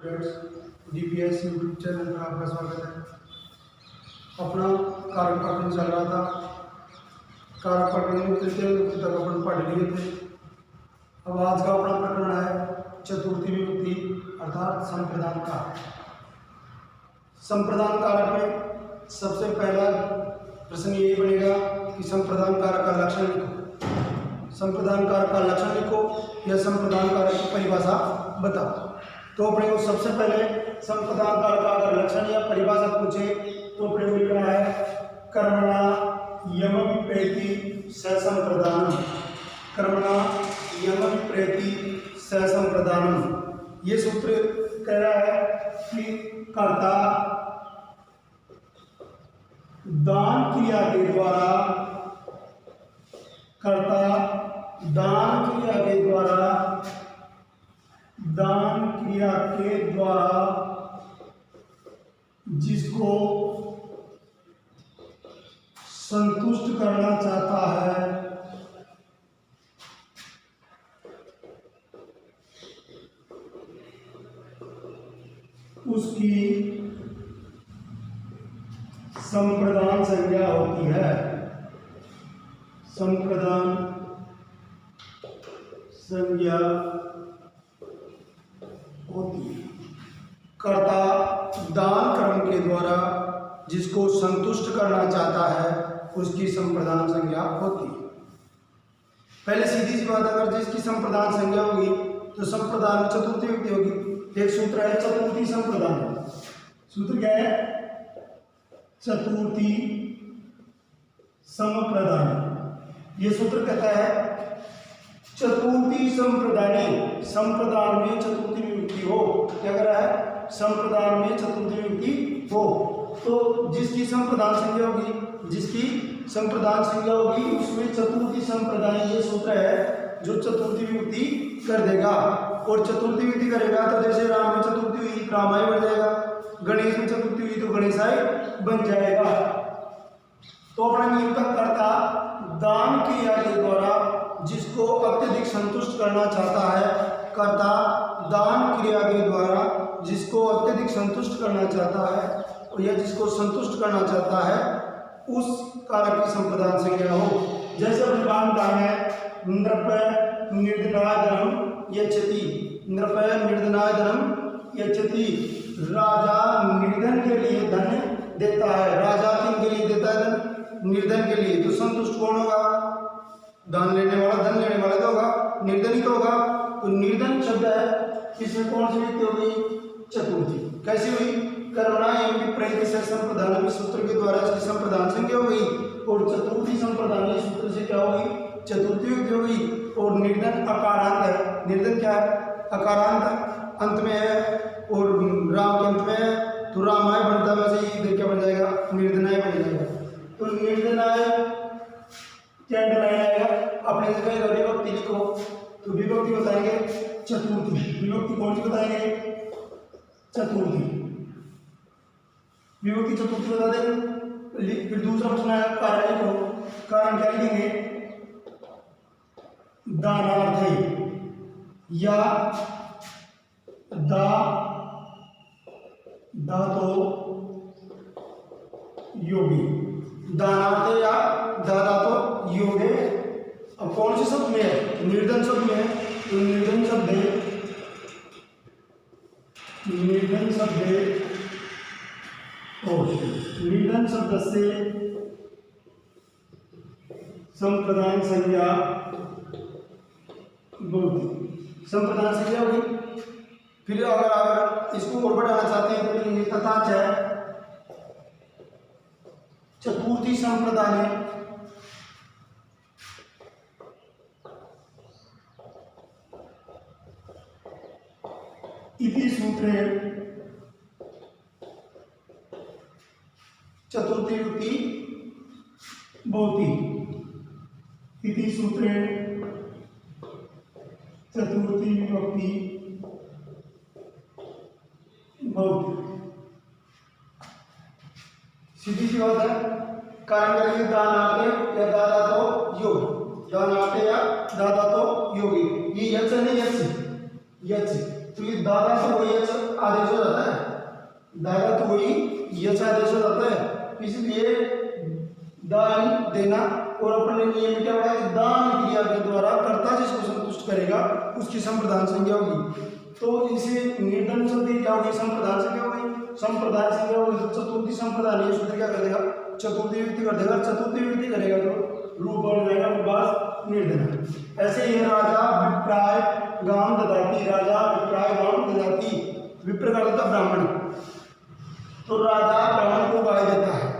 Friends, DPS YouTube channel पर आपका स्वागत है। अपना कारक पाठन चल रहा था। कारक पाठन में तृतीय विभक्ति तक अपन पढ़ लिए थे। अब आज का अपना प्रकरण है चतुर्थी विभक्ति अर्थात संप्रदान कारक। संप्रदान कारक में सबसे पहला प्रश्न यही बनेगा कि संप्रदान कारक का लक्षण लिखो। संप्रदान कारक का लक्षण लिखो या संप्रदान कारक की परिभाषा बताओ। तो अपने को सबसे पहले संप्रदान कारक का अगर लक्षण या परिभाषा पूछे तो अपने को लिखना है कर्मणा यम विप्रेति ससंप्रदानम। कर्मणा यम विप्रेति ससंप्रदानम। ये सूत्र कह रहा है कि कर्ता दान क्रिया के द्वारा, कर्ता दान क्रिया के द्वारा, दान क्रिया के द्वारा जिसको संतुष्ट करना चाहता है उसकी संप्रदान संज्ञा होती है। संप्रदान संज्ञा होती है। कर्ता दान कर्म के द्वारा जिसको संतुष्ट करना चाहता है उसकी संप्रदान संज्ञा होती है। पहले सीधी सी बात, अगर जिसकी संप्रदान संज्ञा होगी तो संप्रदान में चतुर्थी विभक्ति होगी। एक सूत्र है चतुर्थी संप्रदान। सूत्र क्या है? चतुर्थी संप्रदान। ये सूत्र कहता है चतुर्थी संप्रदाने, संप्रदान में चतुर्थी विभक्ति हो। क्या कह रहा है? संप्रदान में चतुर्थी विभक्ति हो तो जिसकी संप्रदान संज्ञा होगी, जिसकी संप्रदान संज्ञा होगी उसमें चतुर्थी संप्रदान ये सूत्र है जो चतुर्थी विभक्ति कर देगा। और चतुर्थी विभक्ति करेगा तो जैसे राम में चतुर्थी हुई रामाय बन जाएगा, गणेश में चतुर्थी हुई तो गणेशाय बन जाएगा। तो अपना नियम का कर्ता दान क्रिया के द्वारा जिसको अत्यधिक संतुष्ट करना चाहता है, कर्ता दान क्रिया के द्वारा जिसको अत्यधिक संतुष्ट करना चाहता है या जिसको संतुष्ट करना चाहता है उस कारक की संप्रदान संज्ञा हो। जैसे अपने बात बताना है नृप निर्धनाधनम यच्छति। नृप निर्धनाधनम यच्छति, राजा निर्धन के लिए धन देता है। राजा किन के लिए देता है धन? निर्धन के लिए। तो संतुष्ट कौन होगा? दान लेने वाला, धन लेने वाला तो होगा, निर्धन ही तो होगा। तो निर्धन शब्द है, इसमें कौन सी विभक्ति हो गई? चतुर्थी। कैसी हुई? कर्मणा एवं विप्रेति से संप्रदान सूत्र के द्वारा इसकी संप्रदान संज्ञा हो गई और चतुर्थी संप्रदान सूत्र से क्या होगी? चतुर्थी विभक्ति हो गई। और निर्धन अकारांत है। निर्धन क्या है? अकारांत अंत में है और राम के अंत में है तो रामाय बनता है, वैसे ही इधर क्या बन जाएगा? निर्धनाय बन जाएगा। तो निर्धनाय क्या अंडरलाइन आएगा? अपने जगह विभक्ति लिखो तो विभक्ति बताएंगे चतुर्थी। विभक्ति कौन सी बताएंगे? चतुर्थी। विभक्ति चतुर्थी बता देंगे। फिर दूसरा प्रश्न है कारण लिखो। कारण क्या लिखेंगे? दानार्थे या धातो योगी। दानार्थे या धातो योगे। अब कौन से शब्द में है? निर्धन शब्द में है तो निर्धन शब्द है, निर्धन शब्द है और निर्धन शब्द से संप्रदान संज्ञा बोलती। संप्रदान संज्ञा होगी। फिर अगर इसको और बढ़ाना चाहते हैं तो लिखेंगे तथा च चतुर्थी संप्रदान इति सूत्रे चतुर्थी विभक्ति भवति। इति सूत्रे चतुर्थी विभक्ति भवति। सीधी सी बात है। कारण करेंगे दानार्थे या दादातो योग। दानार्थे या दादातो योगी। ये यच नहीं यच, यच तो ये दादा तो वही आदेश हो जाता है, दादा तो वही यच आदेश हो जाता है। इसलिए दान देना, और अपने नियम क्या होगा, दान क्रिया के द्वारा कर्ता जिसको संतुष्ट करेगा उसकी संप्रदान संज्ञा होगी। तो इसे निर्धन शब्द क्या होगी, संप्रदान संज्ञा होगी। संप्रदान संज्ञा होगी तो चतुर्थी संप्रदान, ये सूत्र क्या कर देगा, चतुर्थी व्यक्ति कर देगा। चतुर्थी व्यक्ति करेगा तो रूप बन जाएगा विभास निर्धन। ऐसे ही राजा विप्राय गांव ददाती, राजा विप्राय गांव ददाती, विप्र का था ब्राह्मण, तो राजा ब्राह्मण को गाय देता है।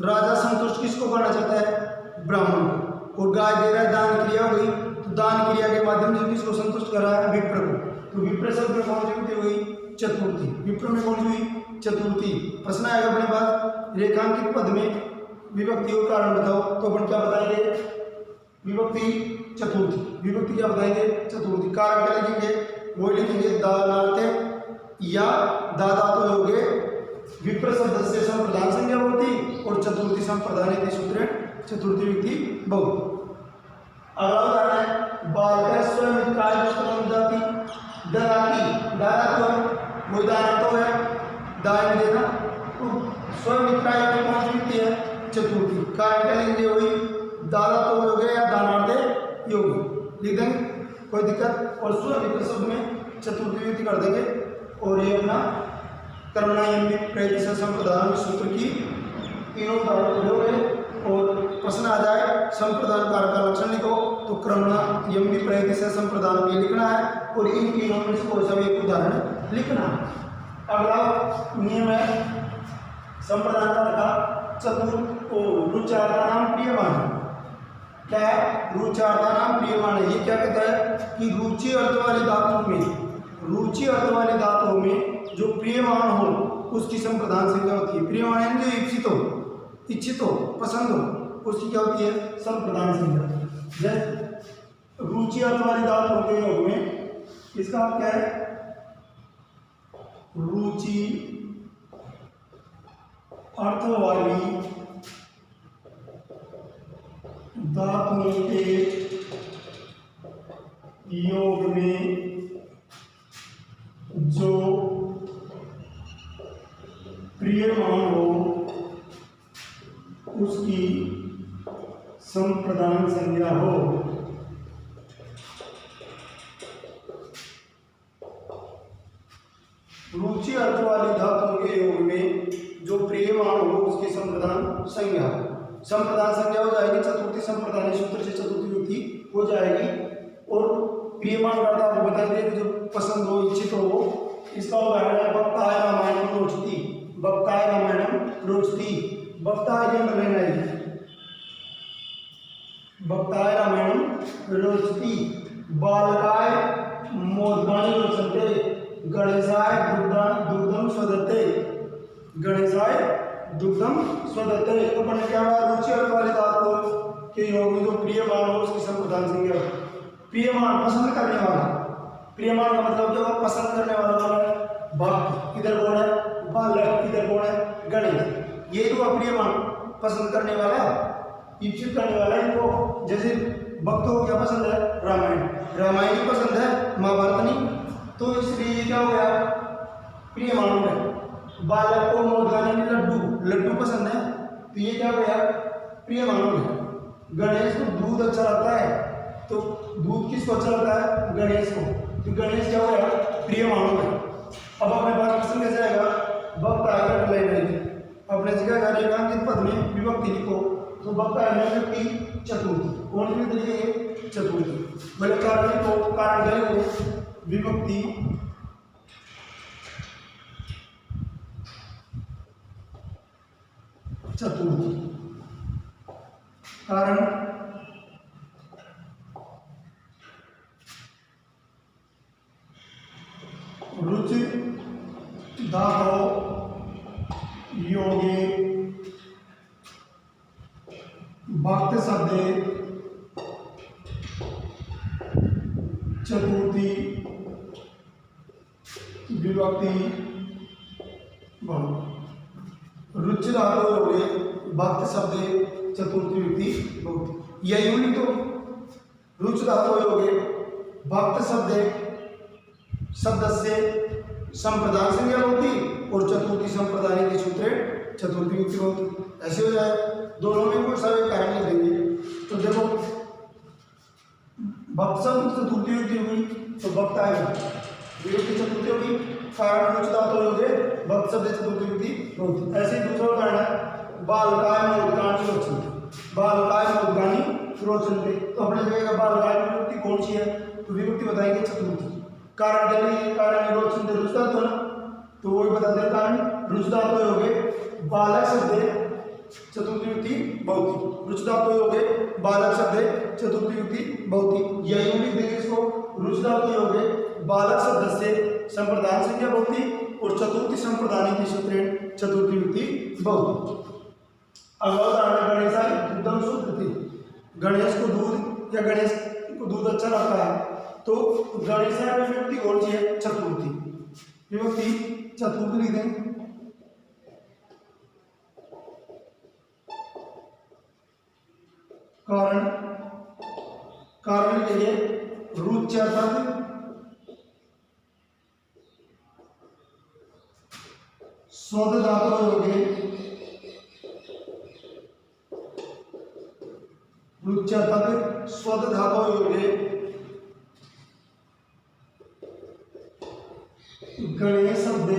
राजा संतुष्ट किसको करना चाहता है, ब्राह्मण को, और गाय दे रहा है, दान क्रिया हुई, तो दान क्रिया के माध्यम से किसको संतुष्ट कर रहा है, विप्र को। तो विप्र शब्द में कौन सी विभक्ति हुई, चतुर्थी। विप्र में कौन सी हुई, चतुर्थी। प्रश्न आएगा अपने पास, रेखांकित पद में विभक्ति और कारण बताओ, तो अपन क्या बताएंगे, विभक्ति चतुर्थी। विभक्ति क्या बताएंगे, चतुर्थी। कारण क्या लिखेंगे, वो लिखेंगे दानार्थ या दादा तो होगे विप्र शब्द से संप्रदान संज्ञा होती, और चतुर्थी संप्रदान सूत्र चतुर्थी व्यक्ति बहुत। अगला उदाहरण है, बालक स्वयं काय ददाती, ददाती दादा तो वो दान तो है, दान देना, तो स्वयं मित्राय में कौन सी व्यक्ति है, चतुर्थी। कारण क्या लेंगे, वही दादा तो हो गए या दानार्थ योग लिख देंगे, कोई दिक्कत। और स्वयं मित्र शब्द में चतुर्थी व्यक्ति कर देंगे, और ये अपना कर्मणायम प्रयत्न संप्रदान सूत्र की तीनों उदाहरण हो गए। और प्रश्न आ जाए संप्रदान कारक का लक्षण लिखो, तो क्रमणायम प्रयत्न से संप्रदान भी लिखना है, और इन तीनों में से कोई सा भी एक उदाहरण लिखना है। अगला नियम है संप्रदान कारक चतुर्थ रुचार्था नाम प्रियमान। क्या है, रुचार्था नाम प्रियमान है। ये क्या कहता है कि रुचि अर्थ वाली धातु में, रुचि अर्थ वाली धातुओं में जो प्रियमान हो उसकी संप्रदान संज्ञा होती है। प्रियमान यानी जो इच्छित हो, पसंद हो, उसकी क्या होती है, संप्रदान संज्ञा। जैसे रुचि अर्थ वाली धातुओं के योग में इसका क्या है, रुचि अर्थ वाली धातुओं के योग में जो प्रियमान हो उसकी संप्रदान संज्ञा हो। रुचि अर्थ वाली धातुओं के योग में जो प्रियमान हो उसकी संप्रदान संज्ञा। संप्रदान संज्ञा हो जाएगी चतुर्थी संप्रदान सूत्र से चतुर्थी व्यक्ति हो जाएगी। और प्रियमान का आपको बता दें जो पसंद हो, इच्छित हो, इसका उदाहरण है भक्ताय रामायणम रोचती, भक्ताय रामायणम रोचती, भक्ताय भक्ताय रामायणम रोचती, बालकाय मोदकानि रोचन्ते, गणेशाय दुग्धम स्वदते, गणेशाय दुग्धम स्वदते। तो मैंने क्या कहा, रुचि अर्थ वाली धातु के योग में जो प्रियमान हो उसकी संप्रदान संज्ञा। प्रियमान पसंद करने वाला, प्रियमान का मतलब क्या हुआ, पसंद करने वाला है। भक्त इधर कौन है, बालक इधर कौन है, गणेश। ये तो प्रियमान पसंद करने वाला, इच्छित करने वाला इनको। जैसे भक्त को क्या पसंद है, रामायण, रामायण ही पसंद है, महाभारत नहीं, तो इसलिए क्या हो गया, प्रियमान हो गया। बालक को मोदकानि लड्डू, लड्डू पसंद है, तो ये क्या हो गया, प्रियमान हो गया। गणेश को दूध अच्छा लगता है, तो दूध किसको अच्छा लगता है, गणेश को, तो गणेश क्या हो गया, प्रियमान हो गया। अब अपने पास प्रश्न कैसे आएगा, भक्त आएगा लाइन अपने जगह रेखांकित पद में विभक्ति लिखो, तो भक्त आएगा व्यक्ति चतुर्थी, कौन सी विभक्ति लिखेंगे, चतुर्थी। बोले कारण लिखो, कारण क्या लिखो, विभक्ति चतुर्थी। कारण रुचि धातु योगे भक्त शब्दे चतुर्थी विभक्ति बहु। रुचि धातु योगे भक्त शब्दे चतुर्थी विभक्ति बहु। यह यूनिट तो रुचि धातु योगे भक्त शब्दे शब्द से संप्रदान संज्ञा होती और चतुर्थी संप्रदान के सूत्र चतुर्थी युक्ति होती। ऐसे हो जाए दोनों में कोई सा एक कारण लिख देंगे। तो देखो भक्त शब्द चतुर्थी युक्ति हुई तो भक्त आएगा, विभक्ति चतुर्थी होगी, कारण उच्च धातु होगे, भक्त शब्द चतुर्थी युक्ति होती। ऐसे ही दूसरा कारण है बालकाय मोदकानी रोचन, बालकाय मोदकानी रोचन पे। तो अपने जगह बालकाय में विभक्ति कौन सी है तो विभक्ति बताएंगे चतुर्थी। कारण के लिए कारण रोचन रुचता तो ना, तो वही बता दे कारण रुचता तो हो गए बालक शब्द चतुर्थी युक्ति बहुती, रुचता तो हो गए बालक शब्द चतुर्थी युक्ति बहुती। यही लिख देंगे इसको, रुचता तो हो गए बालक शब्द से संप्रदान संज्ञा बहुती और चतुर्थी संप्रदान के सूत्र चतुर्थी युक्ति बहुती। अगला उदाहरण गणेश दुग्धम सूत्र। गणेश को दूध या गणेश को दूध अच्छा लगता है तो गणेश में विभक्ति कौन सी है चतुर्थी, विभक्ति चतुर्थी लिख दें। कारण कारण के लिए रुच्यर्थक स्वद धातु हो गए, रुच्यर्थक स्वद धातु हो गए। गणेश शब्द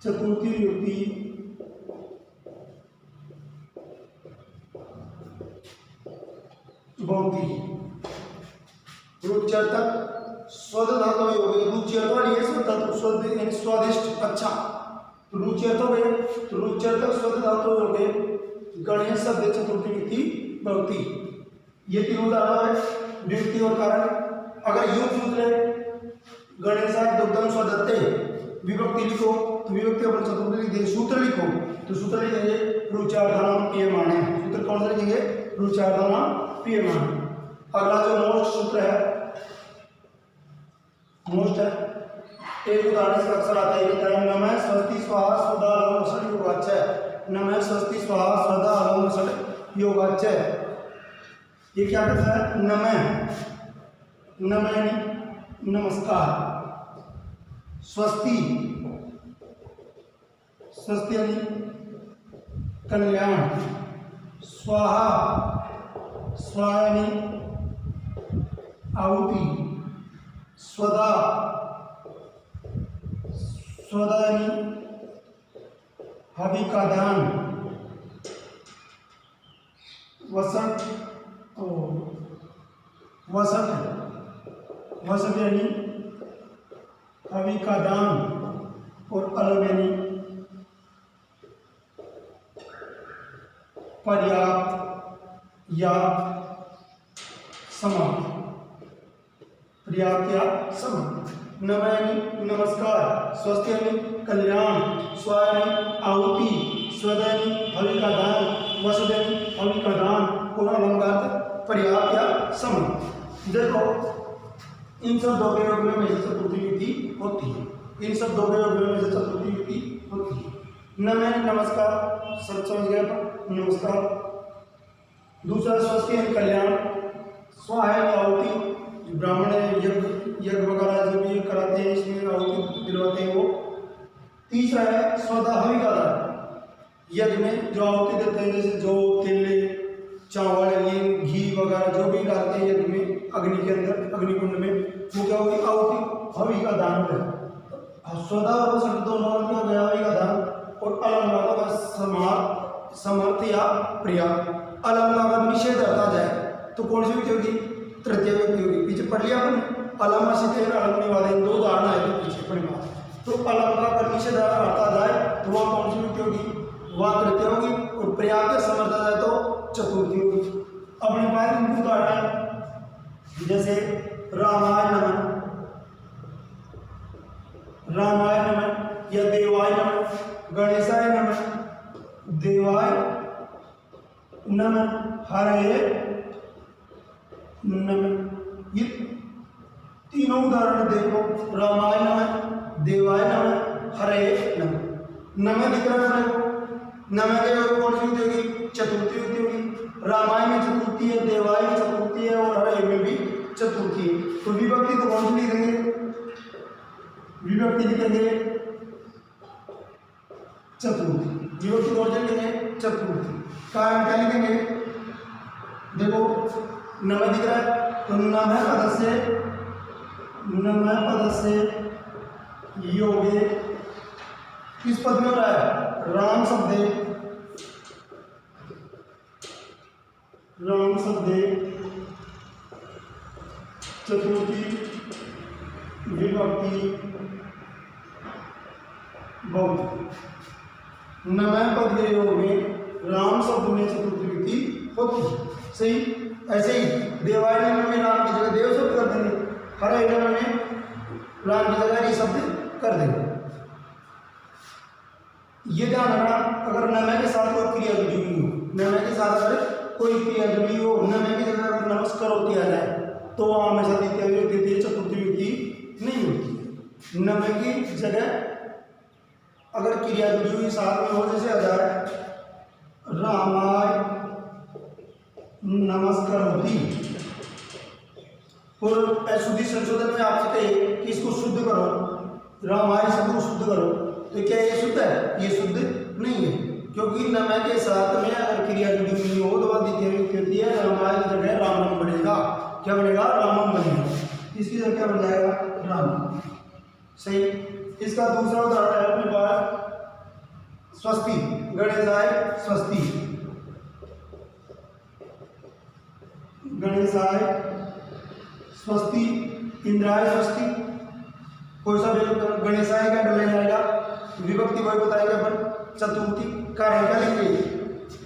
चतुर्थी युक्ति बहुती, रुच्यर्थक स्वद धातु हो गए। रुच्यर्थक स्वद यानी स्वादिष्ट अच्छा, रुच्यर्थ हो गए तो रुच्यर्थक स्वद धातु हो गए। गणेश शब्द चतुर्थी युक्ति बहुती। ये तीनों उदाहरण है विभक्ति और कारण। अगर यूं पूछ ले गणेशाय दुग्धम स्वदत्ते विभक्ति लिखो तो विभक्ति अपन चतुर्थी लिख देंगे। सूत्र लिखो तो सूत्र लिखेंगे रुचार्धानाम पीयमाने, सूत्र कौन सा लिखेंगे रुचार्धानाम पीयमाने। अगला जो मोस्ट सूत्र है, मोस्ट है एक उदाहरण से अक्सर आता है नमः स्वस्ति स्वाहा स्वदा अलम वसड़ योगाच्य, नमः स्वस्ति स्वाहा स्वदा अलम वसड़ योगाच्य। ये क्या करता है नमः, नमः यानी नमस्कार, स्वस्ति स्वस्ति यानी कल्याण, स्वाहा स्वाहा यानी आहुति, स्वदा स्वदा यानी हवि का दान, वसंत वसंत वसंत यानी हवि का दान और अलम यानी पर्याप्त या समाप्त, पर्याप्त या समाप्त। नमः यानी नमस्कार, स्वस्थ यानी कल्याण, स्व यानी आहुति, स्वद यानी हवि का दान, वसद यानी हवि का दान और अलम का पर्याप्त या समाप्त। देखो इन सब दो के योग में से चतुर्थी युक्ति होती है, इन सब दो के योग में से चतुर्थी युक्ति होती है। नमः नमस्कार, सब समझ गए नमस्कार। दूसरा स्वस्थ यानी कल्याण, स्व है आहुति, ब्राह्मण यज्ञ वगैरह जो भी कराते हैं इसमें आहुति दिलवाते हैं वो। तीसरा है स्वदा हवि का दान, यज्ञ में जो आहुति देते हैं जैसे जो तिल चावल ये घी वगैरह जो भी डालते हैं यज्ञ में अग्नि के अंदर अग्निकुंड में, वो क्या होगी आहुति हवि का दान है। स्वदा और शब्द दोनों क्या हो गया हवि का दान और अलम का समर्थ या प्रिया। अलम का अगर निषेध हटा जाए तो कौन सी व्यक्ति होगी तृतीय व्यक्ति होगी। पीछे पढ़ लिया अपन अलम से अलम निवादे दो उदाहरण आए थे पीछे पढ़ी बात। तो अलम का अगर निषेध हटा जाए तो वह कौन सी व्यक्ति होगी वह तृतीय होगी और प्रिया के समर्थ आ जाए तो चतुर्थी होगी। अपने पास उदाहरण जैसे रामाय नमः, रामाय नमः या देवाय नमः, गणेशाय नमः, देवाय नमः, हरये नमः। ये तीनों उदाहरण देखो रामाय नमः, देवाय नमः, हरये नमः। नमः दिख रहा है देखो, नमः के और कौन सी होगी चतुर्थी होती होगी। रामाय में चतुर्थी है, देवाय में चतुर्थी है और हरये में भी चतुर्थी। तो विभक्ति तो कौन सी लिखेंगे, विभक्ति लिखेंगे चतुर्थी, विभक्ति कौन सी लिखेंगे चतुर्थी। कारण क्या लिखेंगे, देखो नम दिख रहा है तो नम पदस्य योगे किस पद में हो रहा है, राम शब्दे चतुर्थी विभक्ति बहुवचन। नमः पद के योग में राम शब्द में चतुर्थी विभक्ति होती है। सही, ऐसे ही देवाय नमः में राम की जगह देव शब्द कर देंगे, हराय नमः में राम की जगह ये शब्द कर देंगे। ये ध्यान रखना, अगर नमः के साथ कोई क्रिया जुड़ी हुई हो, नमः के साथ अगर कोई क्रिया जुड़ी हो, नमः की जगह अगर नमस्कार होती है तो वहाँ हमेशा द्वितीय विभक्ति चतुर्थी विभक्ति नहीं होती। नमः की जगह अगर क्रिया जुड़ी हुई साथ में हो, जैसे आ जाए रामाय नमस्कार होती, और शुद्धि संशोधन में आपसे कहे कि इसको शुद्ध करो, रामाय शब्द को शुद्ध करो, तो क्या ये शुद्ध है, ये शुद्ध नहीं है, क्योंकि नमः के साथ में अगर क्रिया जुड़ी हुई हो तो वह द्वितीय विभक्ति होती है। रामाय की जगह रामम बनेगा, क्या बनेगा, रामम बनेगा, इसकी जगह क्या बन जाएगा, राम। सही। इसका दूसरा उदाहरण है अपने पास स्वस्ति, गणेशाय स्वस्ति, गणेशाय स्वस्ति, इंद्राय स्वस्ति, कोई सा भी गणेशाय का डले जाएगा, विभक्ति वही बताएगा अपन चतुर्थी। कारण क्या लिखेंगे,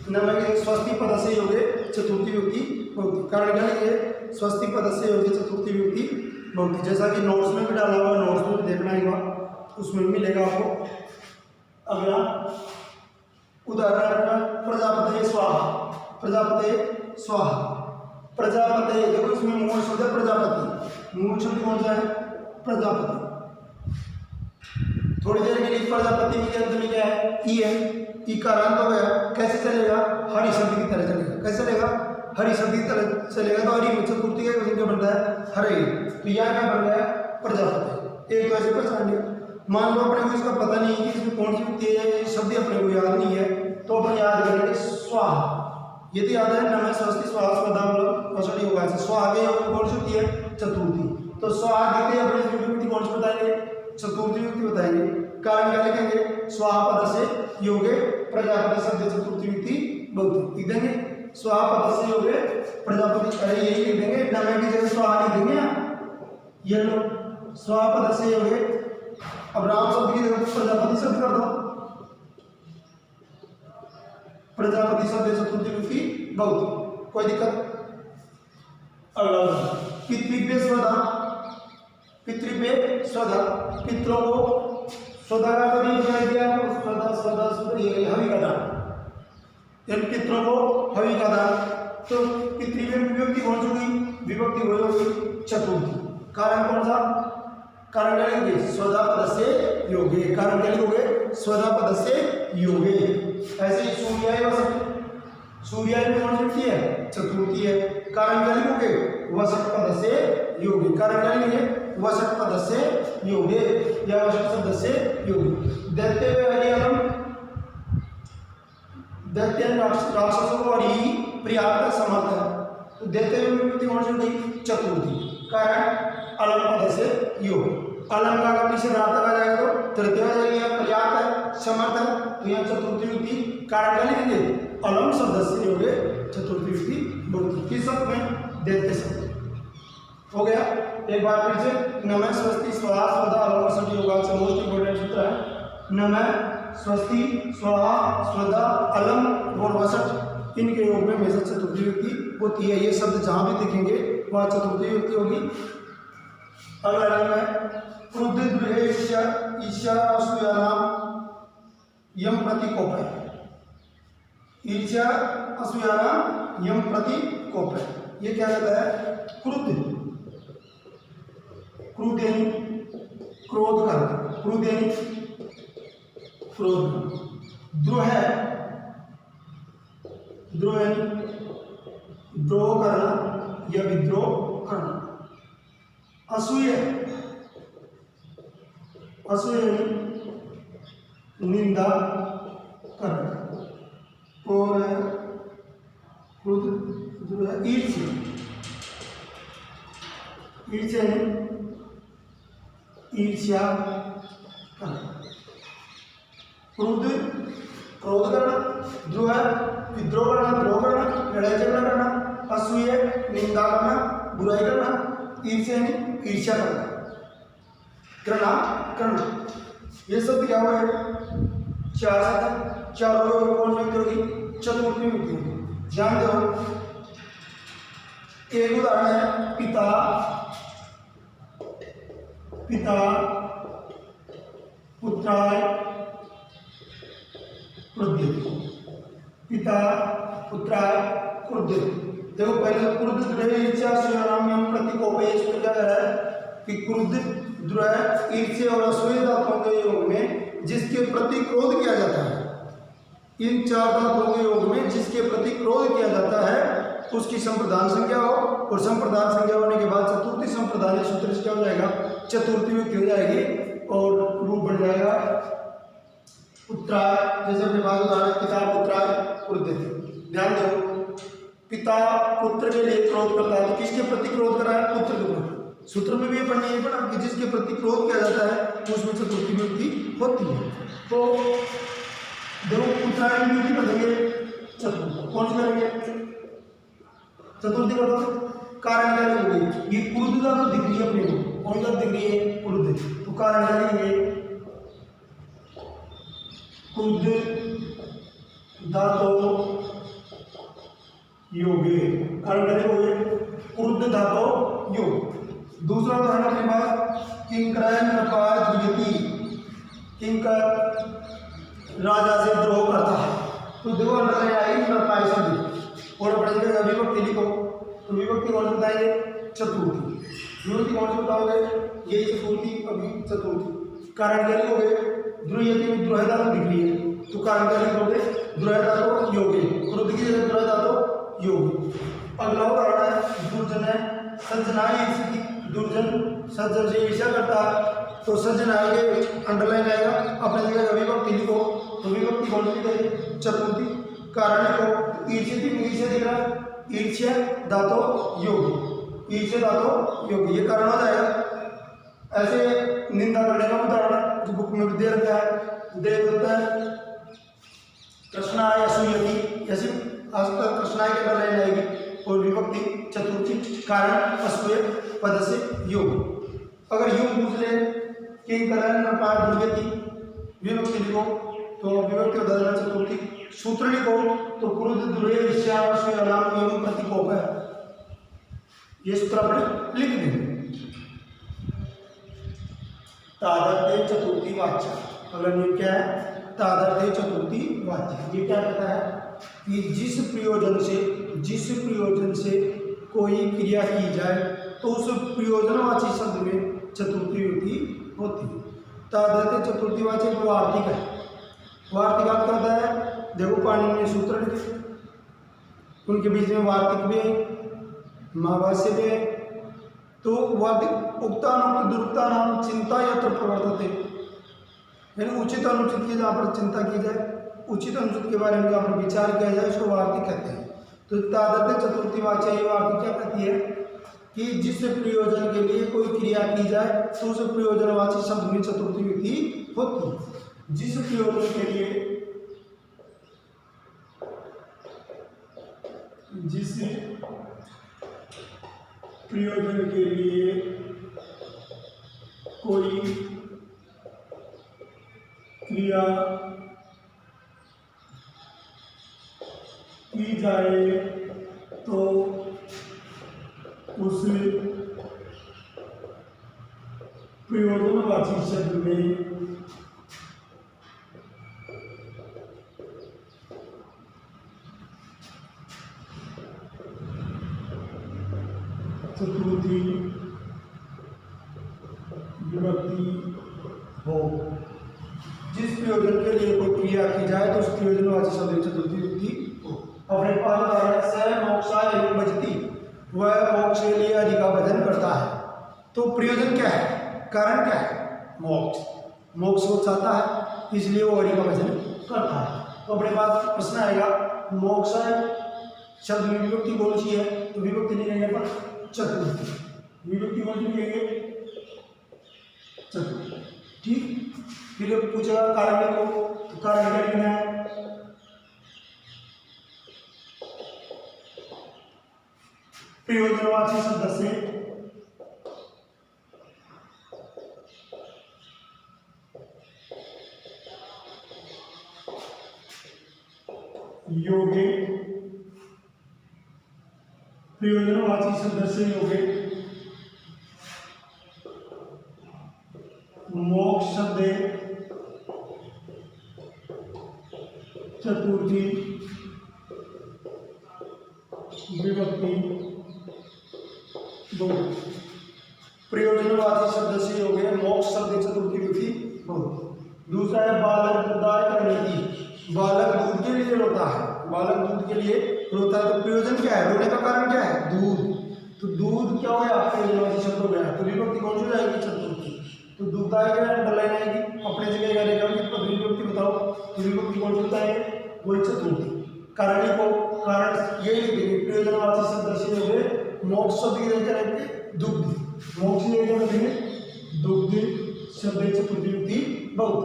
नमः के स्वस्ति पद से योगे चतुर्थी विभक्ति बहुवचन। कारण क्या लिखेंगे, स्वस्ति पद से योगे चतुर्थी विभक्ति बहुवचन। जैसा कि नोट्स में भी डाला हुआ, नोट्स में भी देखना ही हुआ, उसमें भी मिलेगा आपको। अगला उदाहरण प्रजापते स्वाहा, प्रजापते स्वाहा, प्रजापते, देखो इसमें मूल शब्द है प्रजापति, मूल शब्द कौन सा है, प्रजापति। थोड़ी देर के लिए प्रजापति के अंत में क्या है, ई है, ई का अंत हो गया, कैसे चलेगा, हरि शब्द की तरह चलेगा। कैसे चलेगा, हरि शब्द की तरह चलेगा, तो हरि चतुर्थी का वचन क्या बनता है, हरे, तो यहाँ क्या बन गया, प्रजापति। एक तो ऐसे पहचान लिया। मान लो अपने को इसका पता नहीं है कि इसमें कौन सी विभक्ति है, शब्द अपने को याद नहीं है, तो अपन याद करेंगे स्वाहा। ये तो याद है, नमः स्वस्ति स्वाहा स्वधा वसुधि होगा, स्वाहा के योग कौन सी होती है, चतुर्थी। तो स्वाहा देते अपने विभक्ति कौन सी बताएंगे, चतुर्थी विभक्ति बताएंगे। कारण क्या लिखेंगे, स्वाहा पद से योगे प्रजापति शब्द चतुर्थी विभक्ति बहुवचन लिख देंगे। स्वाहा पद से योगे प्रजापति, अरे यही लिख देंगे, नमः की जगह स्वाहा लिख देंगे। ये लो स्वाहा पद से योगे, अब राम शब्द की जगह प्रजापति शब्द कर दो, प्रजापति शब्द चतुर्थी विभक्ति बहुवचन, कोई दिक्कत। अगला पितृभ्य स्वधा, पितृभ्य स्वधा, पितरों को स्वधा का कभी दिया, स्वधा स्वधा हवि का दान, पितरों को हवि का दान। तो पितृभ्य विभक्ति कौन सी होगी, विभक्ति वही होगी चतुर्थी। कारण कौन सा, कारण क्या लिखोगे, स्वधा पद से योगे, कारण क्या लिखोगे, स्वधा पद से योगे। ऐसे ही सूर्याय वसट, सूर्याय में कौन सी है, चतुर्थी है। कारण क्या लिखोगे, वसट पद से योगे, कारण क्या लिखेंगे, वसट पद से योगे या वसट शब्द से योगे। दैत्य हरिहरम, दैत्य राक्षसों को हरि प्रियार्थ समर्थ है, तो दैत्य विभक्ति कौन सी होगी, चतुर्थी। कारण अलम पद से योग, अलम का अगर पीछे रात आ जाएगा तो तृतीय हो जाएगी, पर्याप्त है, समर्थ है, तो यहाँ चतुर्थी विभक्ति। कारण क्या लिखेंगे, अलम शब्द से योगे चतुर्थी विभक्ति बहुवचन। किस शब्द में, दैत्य शब्द। हो गया। एक बार फिर से, नमः स्वस्ति स्वाहा स्वधा अलम वसट योगा से मोस्ट इंपोर्टेंट सूत्र है। नमः स्वस्ति स्वाहा स्वधा अलम और वसट, इनके योग में हमेशा चतुर्थी विभक्ति होती है। ये शब्द जहाँ भी दिखेंगे वहाँ चतुर्थी विभक्ति होगी। अगला नियम है क्रुद्ध ईर्ष्या असूयानाम यम प्रति कोपय, ईर्ष्या असूयानाम यम प्रति कोपय। ये क्या कहता है, क्रुद्ध, क्रोध यानी क्रोध करना, क्रोध यानी क्रोध, द्रोह है, द्रोह यानी द्रोह करना या विद्रोह करना। असूय, असूय निंदा करना, और क्रोध ईर्ष्या, ईर्ष्या ईर्ष्या करना, क्रोध क्रोध करना, द्रोह विद्रोह करना, द्रोह करना, लड़ाई झगड़ा करना, असूय निंदा करना, बुराई करना, ईर्ष्या ईर्ष्या करना, घृणा करना। ये सब क्या हुआ है? चार शब्द, चारों में कौन व्यक्ति होगी? चतुर्थी व्यक्ति होगी। ध्यान दो, एक उदाहरण है पिता, पिता पुत्राय क्रुद्ध, पिता पुत्राय क्रुद्ध। देखो पहले क्रुद्ध द्रोह ईर्ष्या स्वयं प्रतिकोप, ये सूत्र क्या कह रहा है कि क्रुद्ध द्रोह ईर्ष्या और असूय धातुओं के योग में जिसके प्रति क्रोध किया जाता है, इन चार धातुओं के योग में जिसके प्रति क्रोध किया जाता है उसकी संप्रदान संज्ञा हो, और संप्रदान संज्ञा होने के बाद चतुर्थी संप्रदान सूत्र से क्या हो जाएगा? चतुर्थी व्यक्ति हो जाएगी और रूप बन जाएगा पुत्राय। जैसे अपने बात उदाहरण पिता पुत्राय क्रुद्ध। ध्यान दो, पिता पुत्र के लिए क्रोध करता है, तो किसके प्रति क्रोध कर रहा है? पुत्र के प्रति। सूत्र में भी ये पढ़नी है पड़ा कि जिसके प्रति क्रोध किया जाता है उसमें चतुर्थी व्यक्ति होती है। तो देखो पुत्राय की व्यक्ति पढ़ेंगे चतुर्थ, कौन सी करेंगे? चतुर्थी कर दो। कारण क्या लिखेंगे? ये क्रुद्ध धातु दिख रही है अपने को, कौन सा दिख रही है? क्रुद्ध। तो कारण क्या लिखेंगे? क्रुद्ध धातु योगे, कारण क्या लिखोगे? क्रुद्ध धातु योग। दूसरा उदाहरण अपने पास किंकर नृपाय द्वियति, किंकर राजा से द्रोह करता है। तो देखो अंदर आई नृपाय शब्द और पढ़ेंगे विभक्ति लिखो, तो विभक्ति कौन सी बताएंगे? चतुर्थी। विभक्ति कौन सी बताओगे? यही चतुर्थी, अभी चतुर्थी। कारण क्या लिखोगे? द्रुयति में द्रोह धातु दिख रही है, तो कारण क्या लिखोगे? द्रोह धातु योगे, क्रुद्ध की जगह द्रोह धातु योगे। अगला उदाहरण है दुर्जन है सज्जनाय स्थिति, दुर्जन सज्जन से ईर्ष्या करता है, तो सज्जन आएंगे अंडरलाइन आएगा, अपने जगह विभक्ति लिखो, तो विभक्ति कौन सी लिखेंगे? चतुर्थी। कारण लिखो ईर्ष्यति, ईर्ष्या दिख रहा है, ईर्ष्या धातु योग, ईर्ष्या धातु योग, ये कारण हो जाएगा। ऐसे निंदा करने का उदाहरण जो बुक में भी दे रखा है, दे देता है कृष्णाय असूयति, ऐसे कृष्णाय के अंडरलाइन आएगी और विभक्ति चतुर्थी, कारण असूय पद से योग। अगर योग पूछ ले किंकर नृपाय द्वियति, विभक्ति लिखो तो विभक्ति बदलना चतुर्थी, सूत्र लिखो तो क्रुद्ध द्रोह ईर्ष्या असूय नाम एवं प्रतिकोप है, ये सूत्र अपने लिख देंगे। तादर्थे चतुर्थी वाच्य, अगला नियम क्या है? तादर्थे चतुर्थी वाच्य। ये क्या कहता है कि जिस प्रयोजन से कोई क्रिया की जाए तो उस प्रयोजनवाची शब्द में चतुर्थी व्यक्ति होती है। तादर्थे चतुर्थी वाच्य वार्तिक है। वार्तिक क्या होता है? देखो पाणिनि ने सूत्र लिखे, उनके बीच में वार्तिक भी है, महाभाष्य भी है। तो वार्तिक उक्तानुक्त दुरुक्तानाम चिंता यत्र प्रवर्तते, यानी उचित अनुचित की जहाँ पर चिंता की जाए, उचित अनुचित के बारे में जहाँ पर विचार किया जाए उसको वार्तिक कहते हैं। तो तादर्थे चतुर्थी वाच्य ये वार्तिक क्या कहती है कि जिस प्रयोजन के लिए कोई क्रिया की जाए तो उस प्रयोजनवाची शब्द में चतुर्थी व्यक्ति होती है। जिस प्रयोजन के लिए कोई क्रिया की जाए तो उस प्रयोजनवाची शब्द में चतुर्थी विभक्ति हो। जिस प्रयोजन के लिए कोई क्रिया की जाए तो उस प्रयोजनवाची शब्द में चतुर्थी विभक्ति हो। अपने पास स मोक्षाय भजती, वह मोक्ष के लिए अधिका भजन करता है। तो प्रयोजन क्या है, कारण क्या है, मोक्ष। मोक्ष को चाहता है इसलिए वो हरि का भजन करता है। तो अपने पास प्रश्न आएगा मोक्ष शब्द में विभक्ति कौन सी है, तो विभक्ति लिखेंगे पर चतुर्थी, विभक्ति कौन सी लिखेंगे, चतुर्थी। ठीक, फिर पूछेगा कारण को, तो कारण क्या लिखना है, प्रयोजनवाची शब्द से योगे, प्रयोजनवाची शब्द से योगे मोक्ष शब्द चतुर्थी विभक्ति दो। प्रयोजनवाची शब्द से हो गए मोक्ष शब्द चतुर्थी विभक्ति दो। दूसरा है बालक दूधाय करने की, बालक दूध के लिए रोता है, बालक दूध के लिए रोता है। तो प्रयोजन क्या है, रोने का कारण क्या है, दूध। तो दूध क्या हो गया, प्रयोजनवाची शब्द हो गया। तो विभक्ति कौन सी जाएगी, चतुर्थी। तो दूधाय के अंडरलाइन आएगी, अपने जगह रहेगा कि विभक्ति बताओ, तो विभक्ति कौन सी बताएंगे, वही चतुर्थी। कारण को कारण यही लिखेंगे, प्रयोजनवाची शब्द से हो गए मोक्ष शब्द की जगह रहेंगे दुग्ध, मोक्ष की जगह रहेंगे दुग्ध शब्द चतुर्थी विभक्ति बहुत।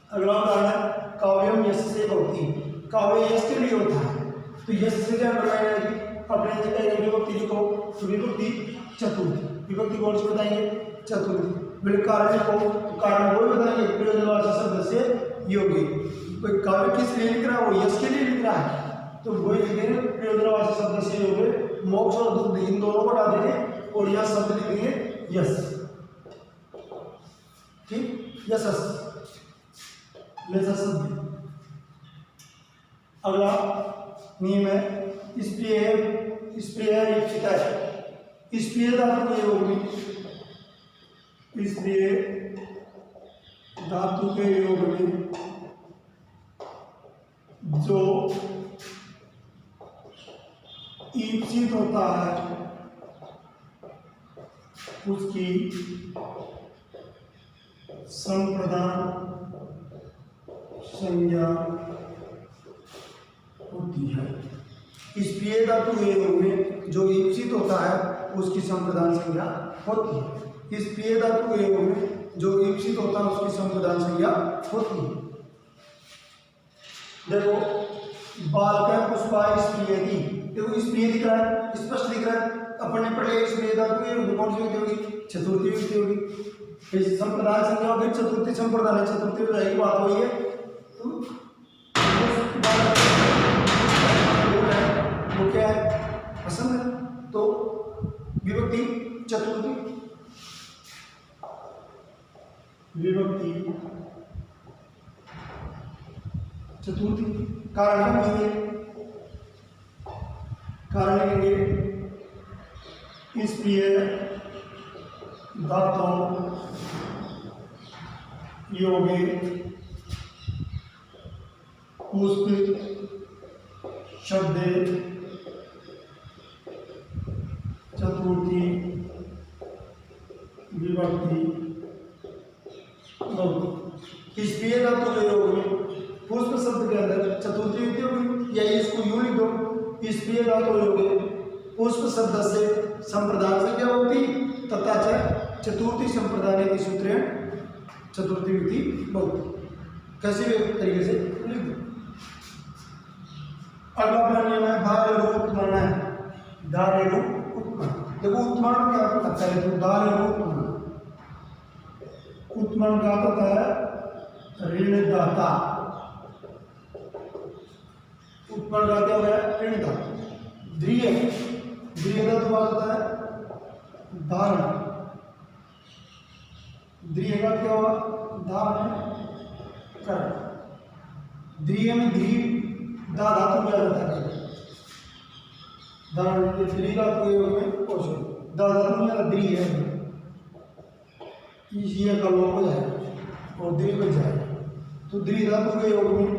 अगला उदाहरण है काव्यम यश से भवति, काव्य यश के लिए होता है, तो यश से क्या अंडरलाइन आएगी, अपने जगह विभक्ति लिखो, तो विभक्ति चतुर्थी, विभक्ति कौन सी बताएंगे, चतुर्थी। बोले कारण को, कारण वो बताएंगे प्रयोजनवाची शब्द से योगी। कोई काव्य किस लिए लिख रहा है, वो यश के लिए लिख रहा है, तो वही लिखेंगे प्रयोजनवाची शब्द से योगे मोक्ष और दुग्ध, इन दोनों को डाल देंगे और यह शब्द लिखेंगे यश। ठीक, यशस, यशस शब्द। अगला नियम है स्प्रेय इच्छित है, स्प्रेय धातु के योग में, स्प्रेय धातु के योग में जो ईप्सित होता है उसकी संप्रदान संज्ञा होती है। स्प्रिय धातु के योग में जो ईप्सित होता है उसकी संप्रदान संज्ञा होती है। स्प्रिय धातु के योग में जो ईप्सित होता है उसकी संप्रदान संज्ञा होती है। देखो बालक पुष्पा स्प्रियति, देखो स्प्रिय दिख रहा है, स्पष्ट दिख रहा है, अपन ने पढ़े स्प्रिय धातु के कौन सी होगी, चतुर्थी विभक्ति होगी। संप्रदान संज्ञा होगी, चतुर्थी संप्रदान है, चतुर्थी हो जाएगी, बात वही है। तो वो क्या है, पसंद है, तो विभक्ति चतुर्थी, विभक्ति चतुर्थी। कारण लिखेंगे, कारण लिखेंगे स्प्रिय धातु योगे पुष्प शब्द चतुर्थी विभक्ति। स्प्रिय धातु के योग में पुष्प शब्द के अंदर चतुर्थी विभक्ति होगी, या इसको यूं लिख दो, स्प्रिय धातु योग पुष्प शब्द से संप्रदान संज्ञा होती तथा चतुर्थी संप्रदान के सूत्र चतुर्थी विभक्ति बहुत। कैसे तरीके से लिख दो। अगला अपना नियम है धारेलु उत्तमन है, धारेलु उत्तमन। देखो उत्तमन क्या होता है, तो धारेलु उत्तमन, उत्तमन का होता है ऋणदाता, उत्पन्न का क्या हो गया, ऋण धातु। ध्रिय, ध्रिय धातु होता है धारण, ध्रिय का क्या हुआ, धारण कर। ध्रिय में ध्री धा धातु क्या जाता है, धारण के ध्री धातु में पोषण, धा धातु में ध्री है, ये का लोप हो जाएगा और ध्री बच जाएगा। तो ध्री धातु के योग में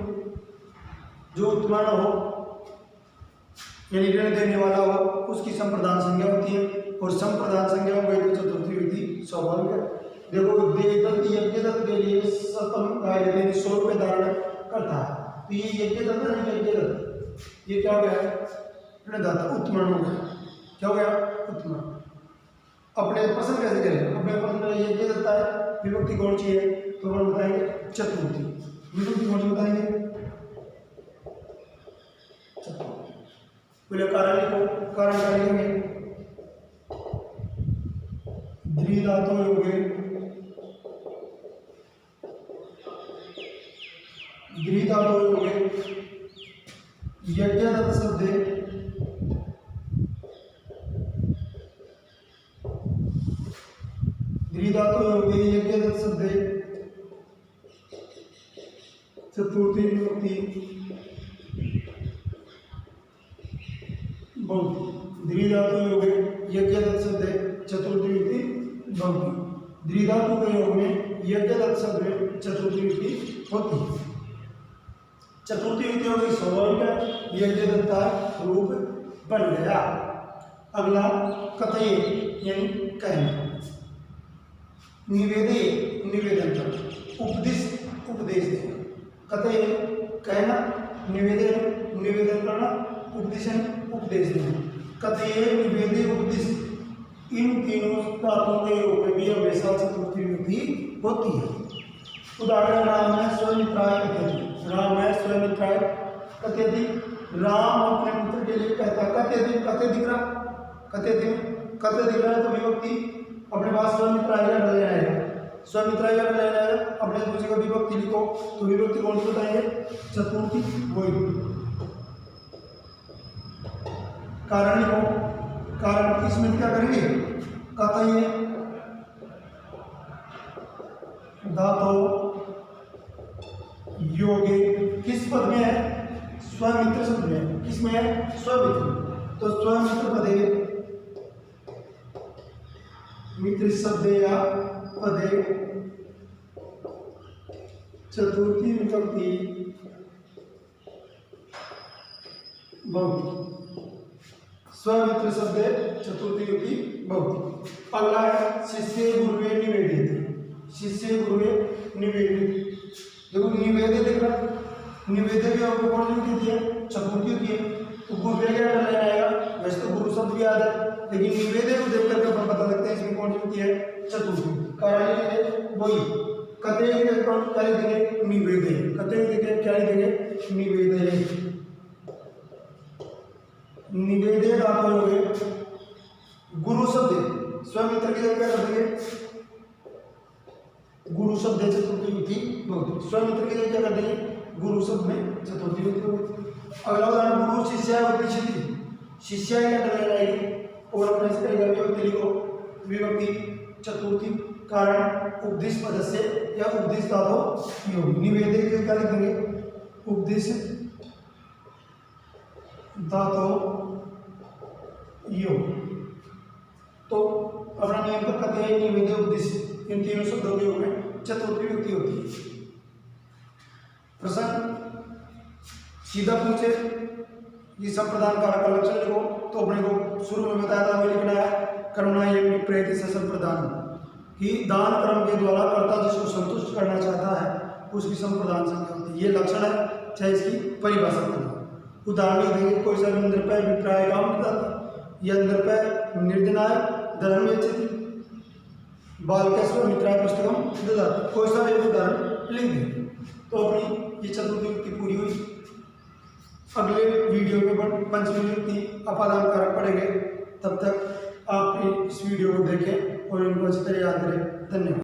जो उत्पन्न हो यानी ऋण देने वाला हो उसकी संप्रदान संज्ञा होती है, और संप्रदान संज्ञा हो गई तो चतुर्थी विधि स्वाभाविक है। देखो देवदत्त यज्ञदत्त के लिए सतम गाय यानी 100 रुपये धारण करता है, तो ये यज्ञदत्त नहीं यज्ञदत्त, ये क्या हो गया ऋणदाता, उत्तमण हो गया, क्या हो गया उत्तमण। अपने प्रश्न कैसे करें, अपने प्रश्न यज्ञदत्त है, विभक्ति कौन सी है, तो हम बताएंगे चतुर्थी, विभक्ति कौन सी बताएंगे चतुर्थी। पहले कारण लिखो, कारण क्या लिखेंगे, द्विधातु योगे, द्विधातु योगे यज्ञदत्त शब्दे द्विधातु योगे यज्ञदत्त शब्दे चतुर्थी विभक्ति बहुवचन। द्विधातु योगे यज्ञदत्त शब्दे चतुर्थी विभक्ति बहुवचन। द्विधातु के योग में यज्ञदत्त शब्द में चतुर्थी विभक्ति होती है। चतुर्थी विभक्ति हो गई स्वाभाविक है, यज्ञदत्ता रूप बन गया। अगला कथय यानी कहना, निवेदे निवेदन करना, उपदेश देना। कथय कहना, निवेदन निवेदन करना, उपदेशन उपदेश देना। कथय निवेदे उपदेश, इन तीनों धातुओं के योग में भी हमेशा चतुर्थी विभक्ति होती है। उदाहरण राम है स्वमित्राय कथयति, राम है स्वमित्राय कथयति, राम अपने पुत्र के लिए कहता है कथयति, कथय दिख रहा, कथयति कथय दिख रहा है तो विभक्ति अपने पास स्वमित्राय का लेना है, स्वमित्राय का लेना है, अपने दूसरे को विभक्ति लिखो तो विभक्ति कौन सी बताएंगे चतुर्थी वही। कारण लिखो, कारण इसमें क्या करेंगे, कथय धातु योगे किस पद में है, स्वमित्र शब्द में, किसमें है स्वमित्र, तो स्वमित्र पदे मित्र शब्दे या पदे चतुर्थी विभक्ति बहुवचन। स्वमित्र शब्द चतुर्थी विभक्ति बहुवचन। अगला है शिष्य गुरुवे निवेदित, शिष्य गुरुवे निवेदित। देखो निवेदे देख रहा, निवेदे भी आपको कौन सी होती है चतुर्थी होती है, तो गुरुवे क्या लेना आएगा, वैसे तो गुरु शब्द भी याद है लेकिन निवेदे को देख करके अपन बता सकते हैं इसमें कौन सी होती है चतुर्थी। कारण वही कथय के कौन क्या लिखेंगे निवेदे, कथय लिखेंगे क्या लिखेंगे निवेदे। निवेदे धातु हो गए गुरु शब्द, स्वमित्र की जगह क्या कर देंगे गुरु शब्द चतुर्थी विभक्ति बहुवचन, स्वमित्र की जगह क्या कर देंगे गुरु शब्द में चतुर्थी विभक्ति बहुवचन। अगला उदाहरण गुरु शिष्याय उपदिशति, शिष्याय का डर लगाएगी और अपने से कहेगा विभक्ति लिखो, विभक्ति चतुर्थी। कारण उपदेश पद से या उपदेश धातु योग, निवेदे की क्या लिख देंगे उपदेश धातु योग। तो अपना नियम पर कहते हैं निवेदे उपदेश, इन तीनों शब्दों के योग में चतुर्थी विभक्ति होती है। प्रश्न सीधा पूछे ये संप्रदान कारक का लक्षण लिखो, तो अपने को शुरू में बताया था वही लिखना है, कर्मणा ये प्रेरित से संप्रदान, कि दान कर्म के द्वारा कर्ता जिसको संतुष्ट करना चाहता है उसकी संप्रदान संज्ञा होती है। ये लक्षण है, चाहे इसकी परिभाषा करना। उदाहरण देंगे कोई सा निर्णय विप्राय काम या निर्णय निर्दनाय धर्म बालकेश्वर मित्राय पुस्तकम ददाति, कोई सा एक उदाहरण लिख दें तो अपनी ये चतुर्थी विभक्ति पूरी हुई। अगले वीडियो में पंचमी विभक्ति अपादान कारक पढ़ेंगे, तब तक आप इस वीडियो को देखें और इनको अच्छी तरह याद करें। धन्यवाद।